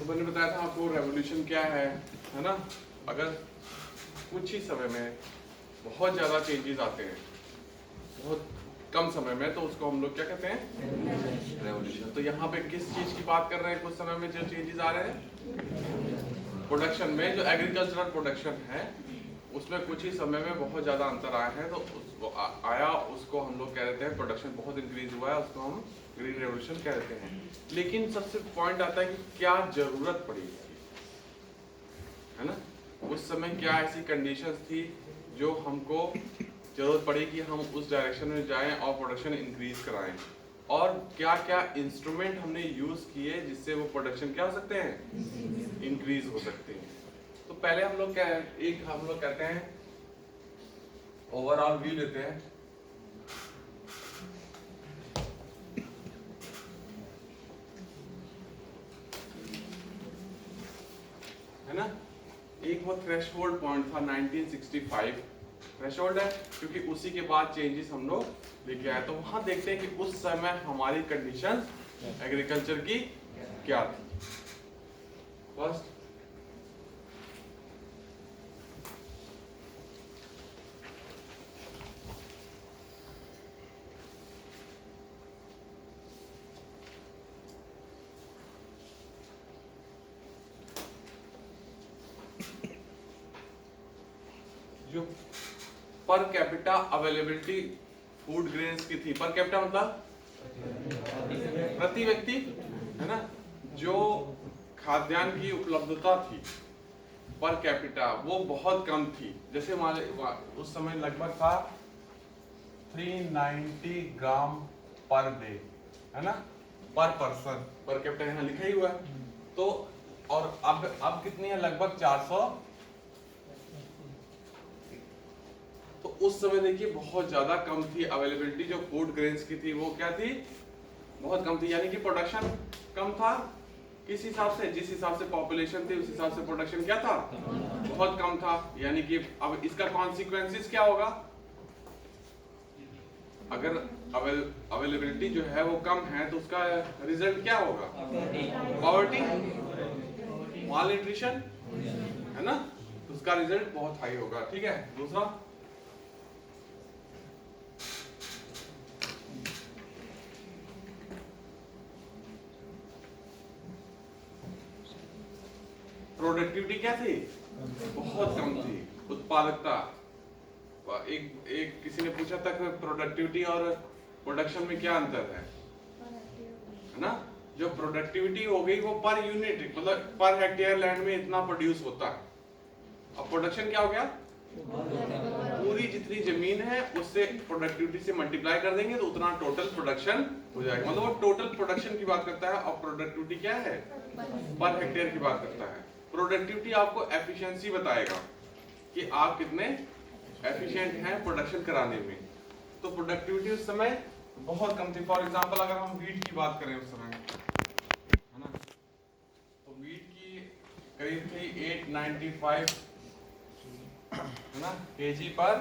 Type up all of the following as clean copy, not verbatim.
मैंने बताया था आपको रेवोल्यूशन क्या है ना। अगर कुछ ही समय में बहुत ज़्यादा चेंजेस आते हैं बहुत कम समय में, तो उसको हम लोग क्या कहते हैं, रेवोल्यूशन। तो यहाँ पे किस चीज़ की बात कर रहे हैं, कुछ समय में जो चेंजेस आ रहे हैं प्रोडक्शन में, जो एग्रीकल्चरल प्रोडक्शन है उसमें कुछ ही समय में बहुत ज़्यादा अंतर आया है, तो उसको आया उसको हम लोग कह देते हैं प्रोडक्शन बहुत इंक्रीज हुआ है, उसको हम ग्रीन रेवोल्यूशन कह देते हैं। लेकिन सबसे पॉइंट आता है कि क्या जरूरत पड़ी है ना, उस समय क्या ऐसी कंडीशंस थी जो हमको जरूरत पड़ी कि हम उस डायरेक्शन में जाएं और प्रोडक्शन इंक्रीज कराएं, और क्या क्या इंस्ट्रूमेंट हमने यूज किए जिससे वो प्रोडक्शन क्या हो सकते हैं, इंक्रीज हो सकते हैं। तो पहले हम लोग कहते हैं ओवरऑल व्यू लेते हैं। है ना, एक वो थ्रेशोल्ड पॉइंट था 1965, थ्रेशोल्ड है क्योंकि उसी के बाद चेंजेस हम लोग लेके आए। तो वहां देखते हैं कि उस समय हमारी कंडीशन एग्रीकल्चर की क्या थी। फर्स्ट जो per capita availability food grains की थी, पर कैपिटा मतलब प्रति व्यक्ति, है ना, जो खाद्यान्न की उपलब्धता थी पर कैपिटा वो बहुत कम थी। जैसे हमारे उस समय लगभग था 390 ग्राम पर डे, है ना, पर पर्सन, पर कैपिटा यहाँ लिखा ही हुआ है। तो और अब कितनी है, लगभग 400। तो उस समय देखिए बहुत ज्यादा कम थी अवेलेबिलिटी, जो फूड ग्रेन्स की थी वो क्या थी, बहुत कम थी, यानी कि प्रोडक्शन कम था। किस हिसाब से, जिस हिसाब से पॉपुलेशन थी उस हिसाब से प्रोडक्शन क्या था, बहुत कम था। यानी कि अब इसका कॉन्सिक्वेंसेस क्या होगा, अगर अवेलेबिलिटी जो है वो कम है तो उसका रिजल्ट क्या होगा, पॉवर्टी, माल न्यूट्रिशन, है ना, तो उसका रिजल्ट बहुत हाई होगा। ठीक है, दूसरा प्रोडक्टिविटी क्या थी, बहुत कम थी, उत्पादकता। एक किसी ने पूछा था कि प्रोडक्टिविटी और प्रोडक्शन में क्या अंतर है ना, जो प्रोडक्टिविटी हो गई वो पर यूनिट मतलब पर हेक्टेयर लैंड में इतना प्रोड्यूस होता है, अब प्रोडक्शन क्या हो गया, पूरी जितनी जमीन है उससे प्रोडक्टिविटी से मल्टीप्लाई कर देंगे तो उतना टोटल प्रोडक्शन हो जाएगा। मतलब वो टोटल प्रोडक्शन की बात करता है, और प्रोडक्टिविटी क्या है, पर हेक्टेयर की बात करता है। प्रोडक्टिविटी आपको एफिशिएंसी बताएगा कि आप कितने एफिशिएंट हैं प्रोडक्शन कराने में। तो प्रोडक्टिविटी उस समय बहुत कम थी। फॉर एग्जांपल अगर हम वीट की बात करें उस समय, है ना, तो वीट की करीब थी 895, है ना, केजी पर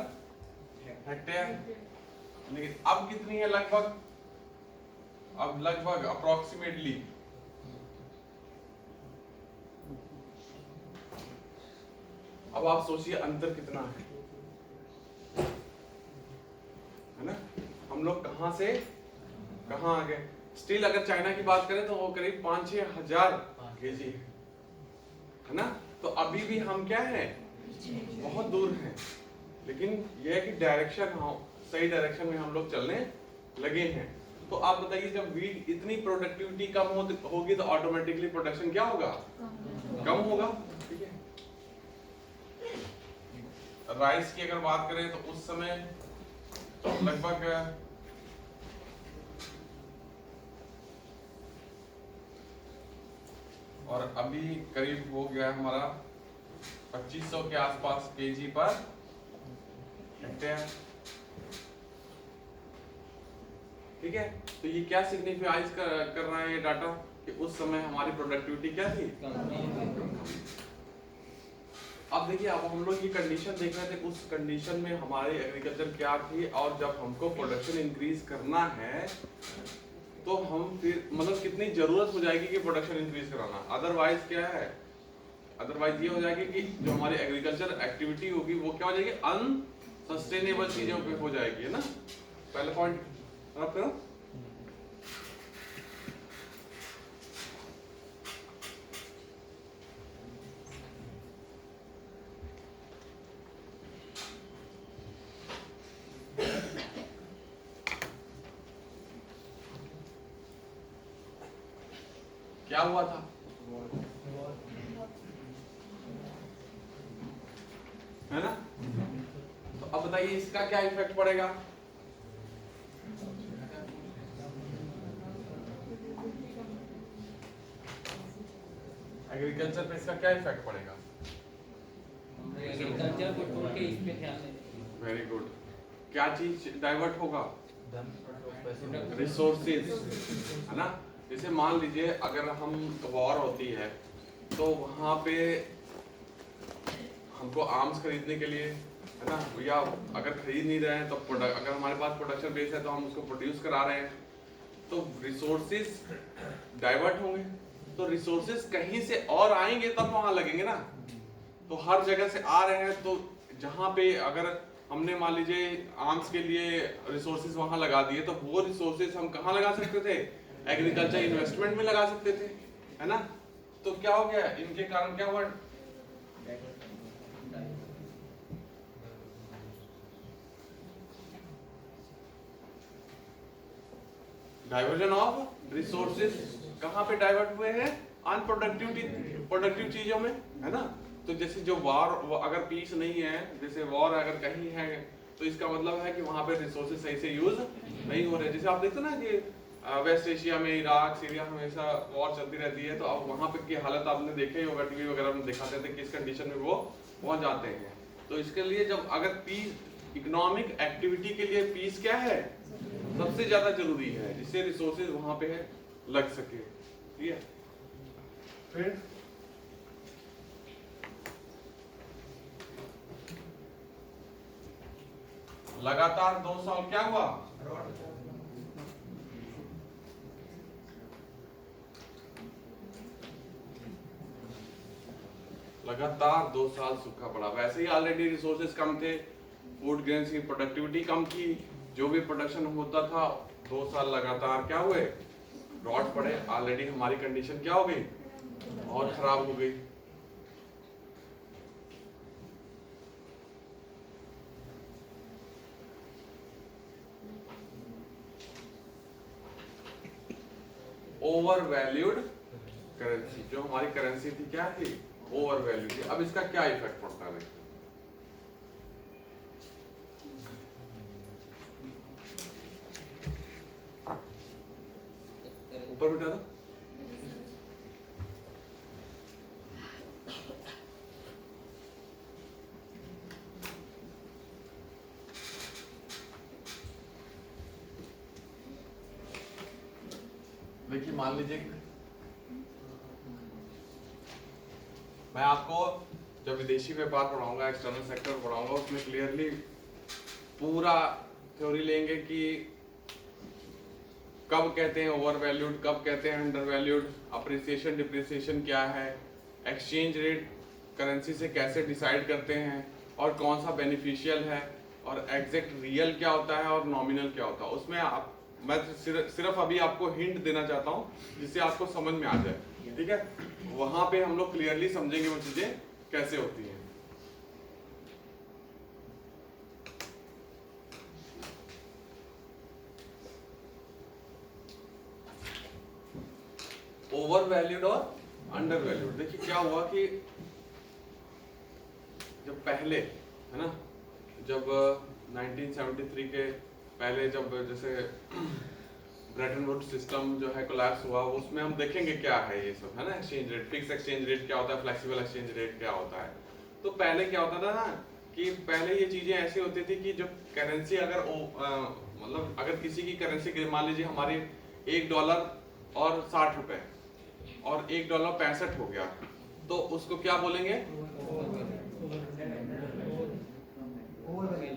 हेक्टेयर। लेकिन अब कितनी है, लगभग अब लगभग अप्रोक्सीमेटली अब आप सोचिए अंतर कितना है ना, हम लोग कहां से कहां आ गए। स्टिल अगर चाइना की बात करें तो वो करीब 5-6 हजार केजी है ना, तो अभी भी हम क्या है, बहुत दूर हैं। लेकिन यह है कि डायरेक्शन, हाँ, सही डायरेक्शन में हम लोग चलने लगे हैं। तो आप बताइए जब वीट इतनी प्रोडक्टिविटी कम होगी तो ऑटोमेटिकली प्रोडक्शन क्या होगा, कम होगा। ठीक है, राइस की अगर बात करें तो उस समय लगभग और अभी करीब हो गया हमारा 2500 के आसपास केजी पर हेक्टेयर। ठीक है, तो ये क्या सिग्निफाइज कर रहा है ये डाटा कि उस समय हमारी प्रोडक्टिविटी क्या थी, अब देखिए अब हम लोग ये कंडीशन देख रहे थे, उस कंडीशन में हमारी एग्रीकल्चर क्या थी, और जब हमको प्रोडक्शन इंक्रीज करना है तो हम फिर मतलब कितनी जरूरत हो जाएगी कि प्रोडक्शन इंक्रीज कराना। अदरवाइज क्या है, अदरवाइज ये हो जाएगी कि जो हमारी एग्रीकल्चर एक्टिविटी होगी वो क्या हो जाएगी, अनसस्टेनेबल चीजों पे हो जाएगी, है ना। पहला पॉइंट आप करो। क्या हुआ था, है ना। तो अब बताइए इसका क्या इफेक्ट पड़ेगा। एग्रीकल्चर पे इसका क्या इफेक्ट पड़ेगा। एग्रीकल्चर को छोड़ के इस पे ध्यान दें। Very good. क्या चीज डाइवर्ट होगा, रिसोर्सेज, है ना। जैसे मान लीजिए अगर हम वॉर होती है तो वहां पे हमको आर्म्स खरीदने के लिए, है ना, या अगर खरीद नहीं रहे हैं तो अगर हमारे पास प्रोडक्शन बेस है तो हम उसको प्रोड्यूस करा रहे हैं, तो रिसोर्सेज डाइवर्ट होंगे। तो रिसोर्सेज कहीं से और आएंगे तब वहां लगेंगे ना। तो हर जगह से आ रहे हैं, तो जहां पे अगर हमने मान लीजिए आर्म्स के लिए रिसोर्सेज वहां लगा दिए, तो वो रिसोर्सेज हम कहाँ लगा सकते थे, एग्रीकल्चर इन्वेस्टमेंट में लगा सकते थे, है ना। तो क्या हो गया, इनके कारण क्या हुआ, डाइवर्जन ऑफ रिसोर्सेज। कहाँ पे डाइवर्ट हुए हैं, प्रोडक्टिव चीजों में, है ना। तो जैसे जो वॉर, अगर पीस नहीं है, जैसे वॉर अगर कहीं है तो इसका मतलब है कि वहां पे रिसोर्सेज सही से यूज नहीं हो रहे। जैसे आप देखते ना कि वेस्ट एशिया में इराक सीरिया हमेशा वॉर चलती रहती है, तो अब वहां पे की हालत आपने देखे ही होगा, टीवी वगैरह में दिखाते थे किस कंडीशन में वो पहुंच जाते हैं। तो इसके लिए जब अगर पीस, इकोनॉमिक एक्टिविटी के लिए पीस क्या है, सबसे ज्यादा जरूरी है, जिससे रिसोर्सेज वहां पे है लग सके, ठीक है। फिर लगातार 2 साल क्या हुआ, लगातार 2 साल सूखा पड़ा। वैसे ही ऑलरेडी रिसोर्सेज कम थे, फूड ग्रेन्स की प्रोडक्टिविटी कम थी, जो भी प्रोडक्शन होता था 2 साल लगातार क्या हुए, ड्रॉट पड़े। ऑलरेडी हमारी कंडीशन क्या हो गई, और खराब हो गई। ओवर वैल्यूड करेंसी, जो हमारी करेंसी थी क्या थी, ओवर वैल्यू थी। अब इसका क्या इफेक्ट पड़ता है, ऊपर बिठा दो। देखिए मान लीजिए मैं आपको जब विदेशी व्यापार पढ़ाऊंगा, एक्सटर्नल सेक्टर पढ़ाऊंगा, उसमें क्लियरली पूरा थ्योरी लेंगे कि कब कहते हैं ओवर वैल्यूड, कब कहते हैं अंडर वैल्यूड, अप्रिसिएशन डिप्रिसिएशन क्या है, एक्सचेंज रेट करेंसी से कैसे डिसाइड करते हैं, और कौन सा बेनिफिशियल है, और एग्जैक्ट रियल क्या होता है और नॉमिनल क्या होता है। उसमें आप, मैं सिर्फ अभी आपको हिंट देना चाहता हूं जिससे आपको समझ में आ जाए, ठीक है। वहां पे हम लोग क्लियरली समझेंगे वो चीजें कैसे होती हैं। ओवर वैल्यूड और अंडर वैल्यूड। देखिए क्या हुआ कि जब पहले, है ना, जब 1973 के पहले, जब जैसे ब्रेटन वुड्स सिस्टम जो है कोलैप्स हुआ, उसमें हम देखेंगे क्या है ये सब, है ना। Exchange rate, fix exchange rate क्या होता है, फ्लेक्सिबल एक्सचेंज रेट क्या होता है। तो पहले क्या होता था ना कि पहले ये चीजें ऐसी होती थी कि जो करेंसी अगर मतलब अगर किसी की करेंसी मान लीजिए हमारी $1 और 60 रुपए और $1 65 हो गया, तो उसको क्या बोलेंगे,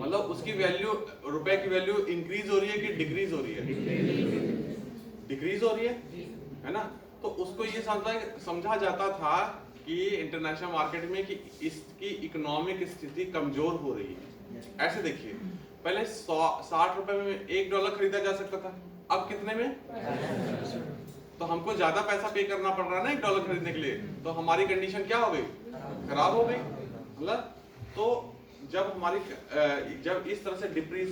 मतलब उसकी वैल्यू, रुपए की वैल्यू इंक्रीज हो रही है कि डिक्रीज हो रही है। डिक्रीज हो रही है ना। तो उसको ये समझा जाता था कि इंटरनेशनल मार्केट में कि इसकी इकोनॉमिक स्थिति कमजोर हो रही है। ऐसे देखिए, पहले 60 रुपए में $1 खरीदा जा सकता था, अब कितने में? तो हमको ज्यादा पैसा पे करना पड़ रहा है ना $1 खरीदने के लिए, तो हमारी कंडीशन क्या हो गई? खराब हो गई। मतलब तो जब हमारी जब इस तरह से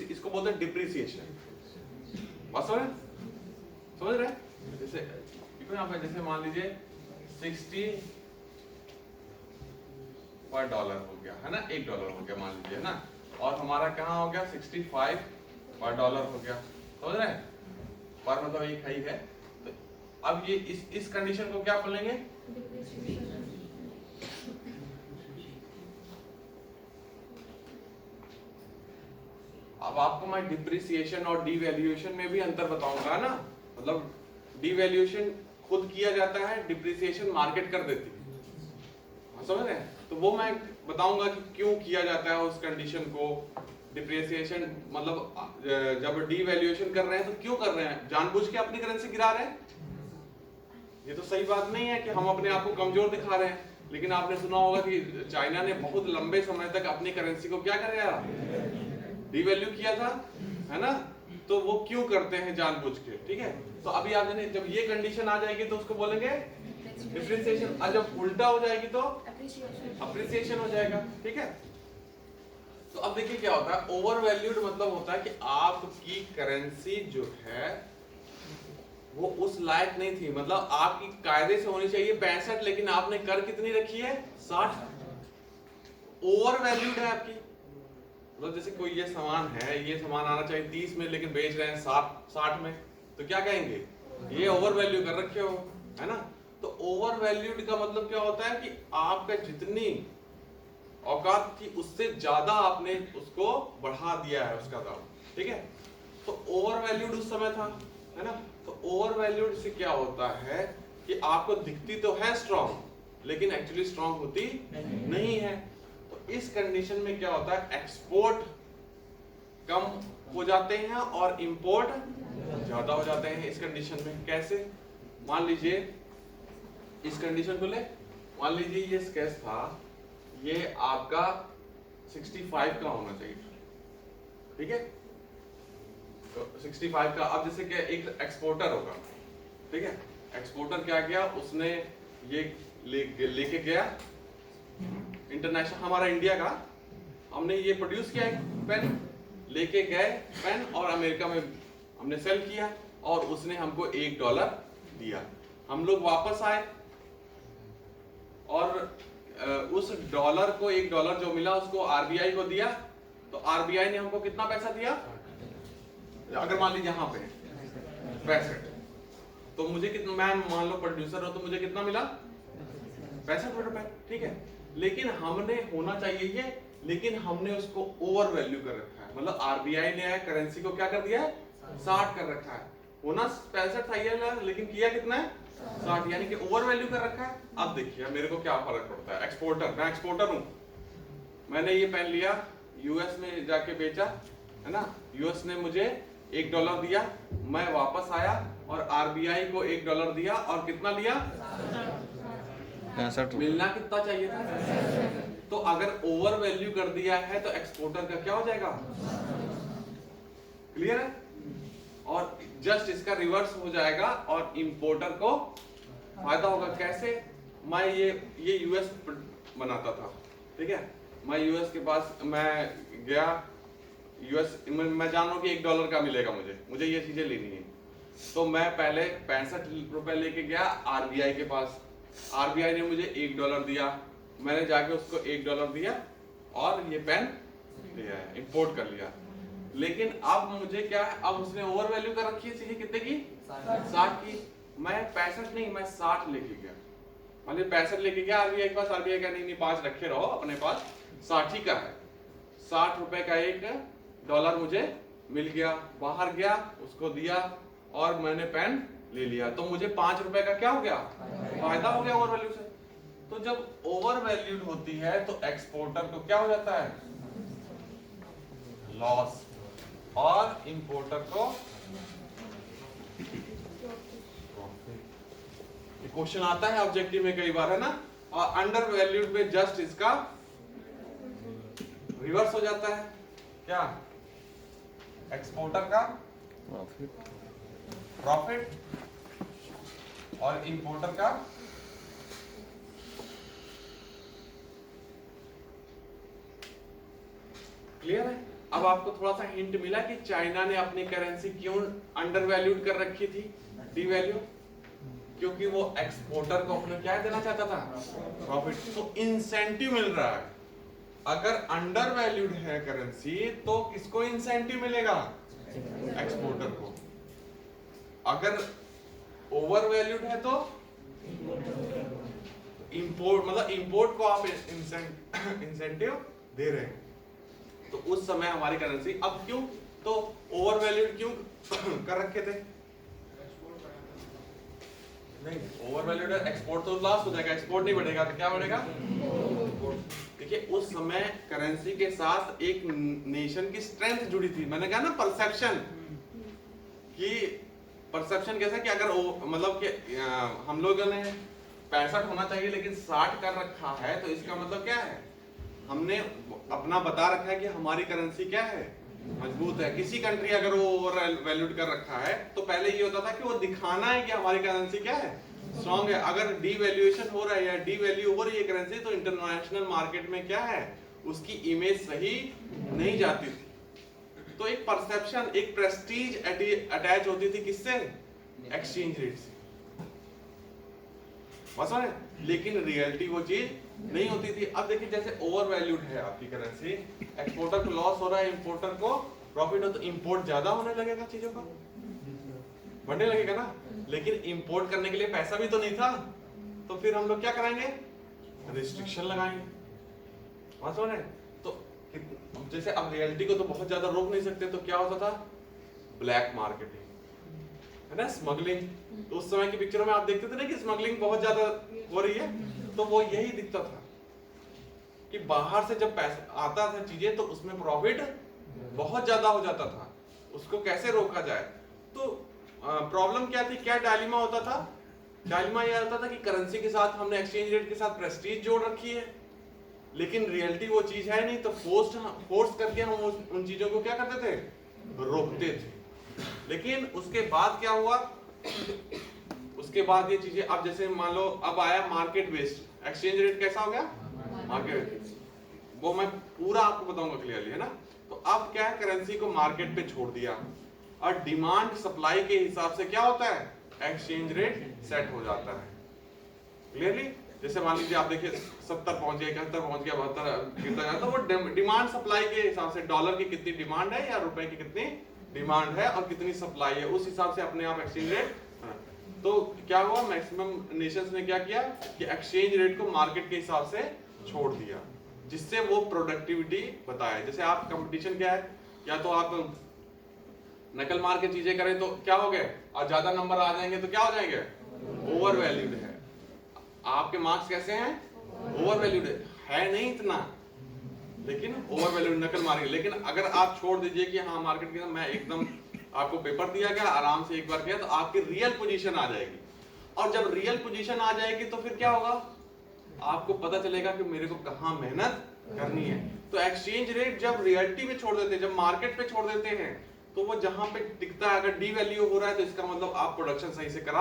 इसको बोलते हैं डिप्रिसिएशन। बात समझ रहे? जैसे यहाँ पे जैसे मान लीजिए 60 पर डॉलर हो गया है ना, $1 हो गया मान लीजिए ना, और हमारा कहाँ हो गया 65 पर डॉलर हो गया। समझ रहे हैं? पर मतलब एक ही है। तो अब ये इस कंडीशन को क्या बोलेंगे? अब आपको मैं डिप्रिसिएशन और डिवैल्यूएशन में भी अंतर बताऊंगा ना। मतलब डिवैल्यूएशन खुद किया जाता है, डिप्रिसिएशन मार्केट कर देती है। समझ रहे हैं? तो वो मैं बताऊंगा कि क्यों किया जाता है उस कंडीशन को। डिप्रिसिएशन मतलब जब डिवैल्यूएशन कर रहे हैं तो क्यों कर रहे हैं? जानबूझ के अपनी करेंसी गिरा रहे हैं? ये तो सही बात नहीं है कि हम अपने आप को कमजोर दिखा रहे हैं। लेकिन आपने सुना होगा कि चाइना ने बहुत लंबे समय तक अपनी करेंसी को क्या कराया? डिवैल्यू किया था, है ना। तो वो क्यों करते हैं? जानबूझ के। ठीक है, तो अभी आप जाने जब ये कंडीशन आ जाएगी तो उसको बोलेंगे डिप्रिसिएशन, और जब उल्टा हो जाएगी तो अप्रिसिएशन हो जाएगा। ठीक है, तो अब देखिए क्या होता है। ओवर वैल्यूड मतलब होता है कि आपकी करेंसी जो है वो उस लायक नहीं थी। मतलब आपकी कायदे से होनी चाहिए 65, लेकिन आपने कर कितनी रखी है? 60। ओवर वैल्यूड है आपकी। मतलब जैसे कोई ये सामान है, ये सामान आना चाहिए 30 में, लेकिन बेच रहे हैं 60 में, तो क्या कहेंगे? ये ओवर वैल्यू कर रखे हो, है ना। तो ओवर वैल्यूड का मतलब क्या होता है कि आपका जितनी औकात थी उससे ज्यादा आपने उसको बढ़ा दिया है, उसका दाम। ठीक है, तो ओवर वैल्यूड उस समय था, है ना। तो ओवर वैल्यूड से क्या होता है कि आपको दिखती तो है स्ट्रॉन्ग, लेकिन एक्चुअली स्ट्रॉन्ग होती नहीं है। तो इस कंडीशन में क्या होता है? एक्सपोर्ट कम हो जाते हैं और इंपोर्ट ज्यादा हो जाते हैं। इस कंडीशन में कैसे? मान लीजिए इस कंडीशन को ले, मान लीजिए ये केस था, ये आपका 65 का होना चाहिए। ठीक है, तो 65 का। अब जैसे कि एक एक्सपोर्टर होगा, ठीक है, एक्सपोर्टर क्या किया, उसने ये लेके गया इंटरनेशनल, हमारा इंडिया का, हमने ये प्रोड्यूस किया पेन, लेके गए पेन, और अमेरिका में हमने सेल किया, और उसने हमको $1 दिया। हम लोग वापस आए और उस डॉलर को, $1 जो मिला उसको आरबीआई को दिया। तो आरबीआई ने हमको कितना पैसा दिया? अगर मान लीजिए यहाँ पे 65, तो मुझे कितना, मैं मान लो प्रोड्यूसर हो, तो मुझे कितना मिला? 65 रुपए। ठीक है, लेकिन हमने होना चाहिए ये, लेकिन हमने उसको ओवर वैल्यू कर रखा है। मतलब आरबीआई ने करेंसी को क्या कर दिया है? 60 कर रखा है। होना 65 था ये, लेकिन किया कितना है? 60, यानी कि ओवर वैल्यू कर रखा है। अब देखिए मेरे को क्या फर्क पड़ता है। एक्सपोर्टर, मैं एक्सपोर्टर हूं, मैंने ये पेन लिया, यूएस में जाके बेचा, है ना। यूएस ने मुझे $1 दिया, मैं वापस आया और आरबीआई को $1 दिया, और कितना लिया? 65। मिलना कितना चाहिए था? तो अगर ओवर वैल्यू कर दिया है तो एक्सपोर्टर का क्या हो जाएगा? क्लियर है? और जस्ट इसका रिवर्स हो जाएगा और इंपोर्टर को फायदा होगा। कैसे? मैं ये यूएस बनाता था, ठीक है, मैं यूएस के पास मैं गया, यूएस मैं जान रहा हूँ कि $1 का मिलेगा, मुझे ये चीजें लेनी है। तो मैं पहले 65 रुपए लेके गया आरबीआई के पास, आरबीआई ने मुझे $1 दिया, मैंने जाके उसको $1 दिया और ये पेन लिया, इंपोर्ट कर लिया। लेकिन अब मुझे क्या है, अब उसने ओवर वैल्यू कर रखी है, कितने की? 60 की। मैं 65 नहीं, मैं 60 लेके गया। मान 65 लेके गया आरबीआई के पास, आरबीआई का नहीं 5 रखे रहो अपने पास, 60 ही का है। 60 रुपए का $1 मुझे मिल गया, बाहर गया, उसको दिया और मैंने पेन ले लिया। तो मुझे 5 रुपए का क्या हो गया? फायदा हो गया ओवर वैल्यू से। तो जब ओवर वैल्यूड होती है तो एक्सपोर्टर को क्या हो जाता है? लॉस, और इंपोर्टर को क्वेश्चन आता है ऑब्जेक्टिव में कई बार, है ना, और अंडर वैल्यूड पे जस्ट इसका रिवर्स हो जाता है। क्या? एक्सपोर्टर का प्रॉफिट और इंपोर्टर का क्लियर है? अब आपको थोड़ा सा हिंट मिला कि चाइना ने अपनी करेंसी क्यों अंडर वैल्यूड कर रखी थी, डी वैल्यू, क्योंकि वो एक्सपोर्टर को अपने क्या देना चाहता था, प्रॉफिट। तो इंसेंटिव मिल रहा है। अगर अंडर वैल्यूड है करेंसी तो किसको इंसेंटिव मिलेगा, एक्सपोर्टर को। अगर ओवर वैल्यूड है तो इंपोर्ट, मतलब इंपोर्ट को आप इंसेंटिव दे रहे हैं। तो उस समय हमारी करेंसी, अब क्यों, तो ओवर वैल्यूड क्यों कर रखे थे, नहीं ओवर वैल्यूड है, एक्सपोर्ट तो लॉस हो जाएगा, एक्सपोर्ट नहीं बढ़ेगा तो क्या बढ़ेगा। देखिए उस समय करेंसी के साथ एक नेशन की स्ट्रेंथ जुड़ी थी। मैंने कहा ना परसेप्शन, कि परसेप्शन कैसा कि अगर मतलब कि हम लोगों ने 65 होना चाहिए लेकिन 60 कर रखा है, तो इसका मतलब क्या है, हमने अपना बता रखा है कि हमारी करेंसी क्या है, मजबूत है। किसी कंट्री अगर वो ओवर वैल्यूड कर रखा है तो पहले ये होता था कि वो दिखाना है कि हमारी करेंसी क्या है, स्ट्रॉन्ग है। अगर डीवैल्यूएशन हो रहा है या डीवैल्यू हो रही है करेंसी, तो इंटरनेशनल मार्केट में क्या है, उसकी इमेज सही नहीं जाती थी। तो एक परसेप्शन, एक प्रेस्टीज अटैच होती थी किससे, एक्सचेंज रेट से, समझ रहे? लेकिन रियलिटी वो चीज नहीं होती थी। अब देखिए जैसे ओवर वैल्यूड है आपकी करेंसी, एक्सपोर्टर को लॉस हो रहा है, इंपोर्टर को प्रॉफिट हो, तो इंपोर्ट ज्यादा होने लगेगा, चीजों का बढ़ने लगेगा ना। लेकिन इंपोर्ट करने के लिए पैसा भी तो नहीं था, तो फिर हम लोग क्या कराएंगे, रिस्ट्रिक्शन लगाएंगे, समझ रहे? तो जैसे अब रियलिटी को तो बहुत ज्यादा रोक नहीं सकते, तो क्या होता था, ब्लैक मार्केटिंग, है ना, स्मगलिंग। तो उस समय की पिक्चरों में आप देखते थे ना कि स्मगलिंग बहुत ज्यादा हो रही है, तो वो यही दिखता था कि बाहर से जब पैसा आता था चीजें, तो उसमें प्रॉफिट बहुत ज्यादा हो जाता था। उसको कैसे रोका जाए, तो प्रॉब्लम क्या थी, क्या डायलेमा होता था, डायलेमा यह होता था कि करेंसी के साथ हमने एक्सचेंज रेट के साथ प्रेस्टीज जोड़ रखी है, लेकिन रियलिटी वो चीज है नहीं, तो फोर्स करके हम उन चीजों को क्या करते थे, रोकते थे। लेकिन उसके बाद क्या हुआ, उसके बाद ये चीजें, अब जैसे मान लो अब आया मार्केट बेस्ड एक्सचेंज रेट, कैसा हो गया, मार्केट, वो मैं पूरा आपको बताऊंगा क्लियरली, है ना। तो अब क्या है, करेंसी को मार्केट पे छोड़ दिया, और डिमांड सप्लाई के हिसाब से क्या होता है, एक्सचेंज रेट सेट हो जाता है क्लियरली। जैसे मान लीजिए आप देखिए 70 पहुंच गया, 71 पहुंच गया, 72 गिरता जाता, तो वो डिमांड सप्लाई के हिसाब से, डॉलर की कितनी डिमांड है या रुपए की कितनी डिमांड है और कितनी सप्लाई है, उस हिसाब से अपने आप एक्सचेंज रेट। तो क्या हुआ, मैक्सिमम नेशंस ने क्या किया कि एक्सचेंज रेट को मार्केट के हिसाब से छोड़ दिया, जिससे वो प्रोडक्टिविटी बताए। जैसे आप कंपटीशन क्या है, या तो आप नकल मार के चीजें करें तो क्या हो गए, और ज्यादा नंबर आ जाएंगे तो क्या हो जाएंगे, ओवर वैल्यूड है। आपके मार्क्स कैसे हैं, ओवर वैल्यूड है नहीं इतना, लेकिन ओवर वैल्यूड नकल मारेंगे। लेकिन अगर आप छोड़ दीजिए कि हाँ मार्केट के मैं एकदम, आपको पेपर दिया गया, आराम से एक बार किया, तो आपकी रियल पोजीशन आ जाएगी। और जब रियल पोजीशन आ जाएगी तो फिर क्या होगा, आपको पता चलेगा कि मेरे को कहाँ मेहनत करनी है। तो एक्सचेंज रेट जब रियलिटी पे छोड़ देते हैं, जब मार्केट पे छोड़ देते हैं, तो वो जहां पे टिकता है, अगर डी वैल्यू हो रहा है तो इसका मतलब आप प्रोडक्शन सही से करा